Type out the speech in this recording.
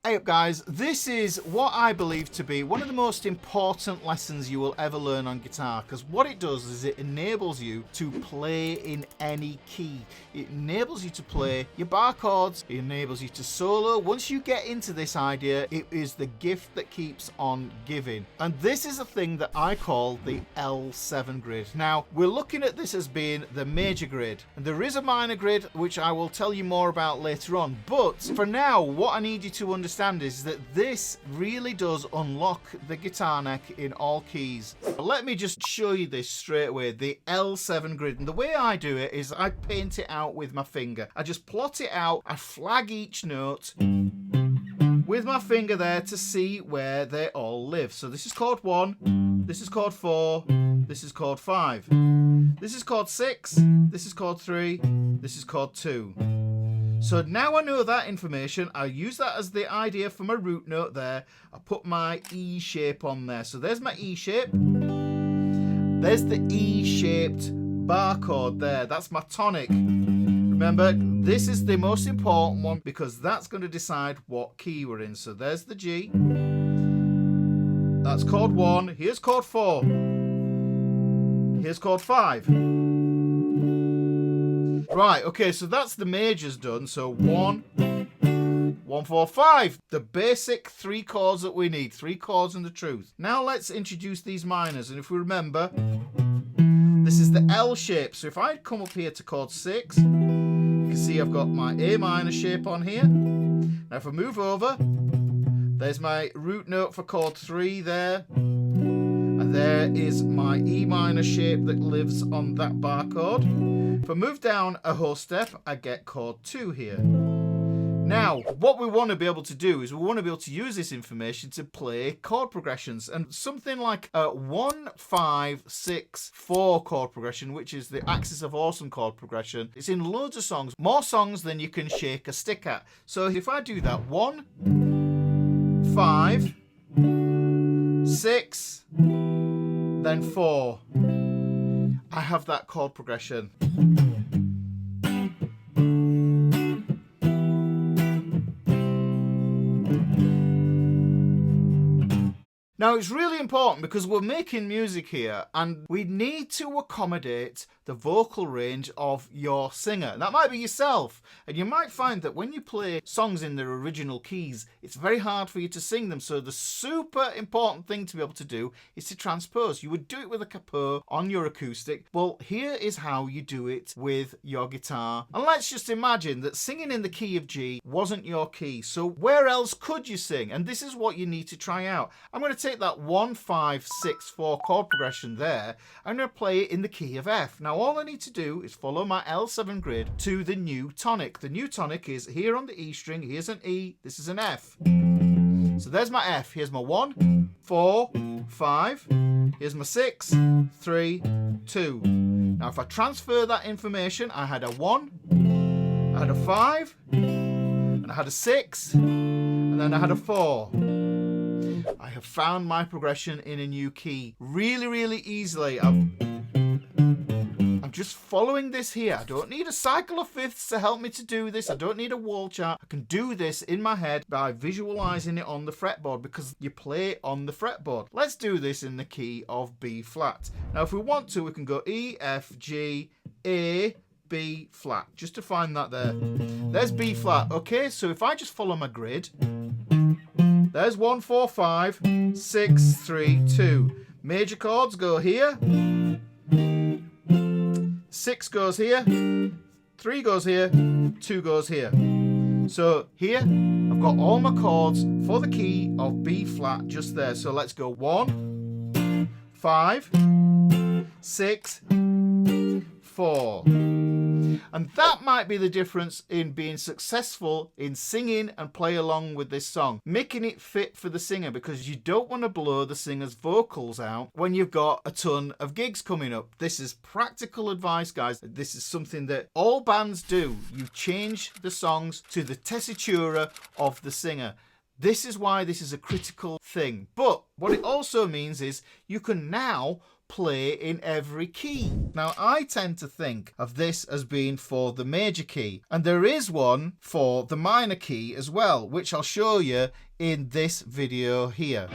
Hey up guys, this is what I believe to be one of the most important lessons you will ever learn on guitar, because what it does is it enables you to play in any key. It enables you to play your bar chords, it enables you to solo. Once you get into this idea, it is the gift that keeps on giving. And this is a thing that I call the L7 grid. Now, we're looking at this as being the major grid, and there is a minor grid which I will tell you more about later on, but for now what I need you to understand is that this really does unlock the guitar neck in all keys. Let me just show you this straight away, the L7 grid. And the way I do it is I paint it out with my finger. I just plot it out, I flag each note with my finger there to see where they all live. So this is chord 1, this is chord 4, this is chord 5, this is chord 6, this is chord 3, this is chord 2. So now I know that information, I use that as the idea for my root note there. I put my E shape on there. So there's my E shape. There's the E-shaped bar chord there. That's my tonic. Remember, this is the most important one because that's going to decide what key we're in. So there's the G. That's chord 1. Here's chord 4. Here's chord 5. Right, okay, so that's the majors done. So 1, 4, 5. The basic 3 chords that we need. 3 chords and the truth. Now let's introduce these minors. And if we remember, this is the L shape. So if I come up here to chord 6, you can see I've got my A minor shape on here. Now if I move over, there's my root note for chord 3 there. And there is my E minor shape that lives on that bar chord. If I move down a whole step, I get chord 2 here. Now, what we want to be able to do is we want to be able to use this information to play chord progressions. And something like a 1, 5, 6, 4 chord progression, which is the Axis of Awesome chord progression. It's in loads of songs, more songs than you can shake a stick at. So if I do that, 1, 5, 6, then 4, I have that chord progression. Now it's really important because we're making music here and we need to accommodate the vocal range of your singer. And that might be yourself. And you might find that when you play songs in their original keys, it's very hard for you to sing them. So the super important thing to be able to do is to transpose. You would do it with a capo on your acoustic. Well, here is how you do it with your guitar. And let's just imagine that singing in the key of G wasn't your key. So where else could you sing? And this is what you need to try out. I'm going to take that 1, 5, 6, 4 chord progression there. I'm going to play it in the key of F. Now all I need to do is follow my L7 grid to the new tonic. The new tonic is here on the E string. Here's an E. This is an F. So there's my F. Here's my 1, 4, 5. Here's my 6, 3, 2. Now if I transfer that information, I had a 1, I had a 5, and I had a 6, and then I had a 4. I have found my progression in a new key really, really easily. I'm just following this here. I don't need a cycle of fifths to help me to do this. I don't need a wall chart. I can do this in my head by visualizing it on the fretboard because you play on the fretboard. Let's do this in the key of B flat. Now if we want to, we can go E, F, G, A, B flat, just to find that there. There's B flat. Okay, so if I just follow my grid, there's 1, 4, 5, 6, 3, 2. Major chords go here. 6 goes here. 3 goes here. 2 goes here. So here, I've got all my chords for the key of B flat just there. So let's go 1, 5, 6, 4. And that might be the difference in being successful in singing and play along with this song. Making it fit for the singer, because you don't want to blow the singer's vocals out when you've got a ton of gigs coming up. This is practical advice, guys. This is something that all bands do. You change the songs to the tessitura of the singer. This is why this is a critical thing. But what it also means is you can now play in every key. Now, I tend to think of this as being for the major key, and there is one for the minor key as well, which I'll show you in this video here.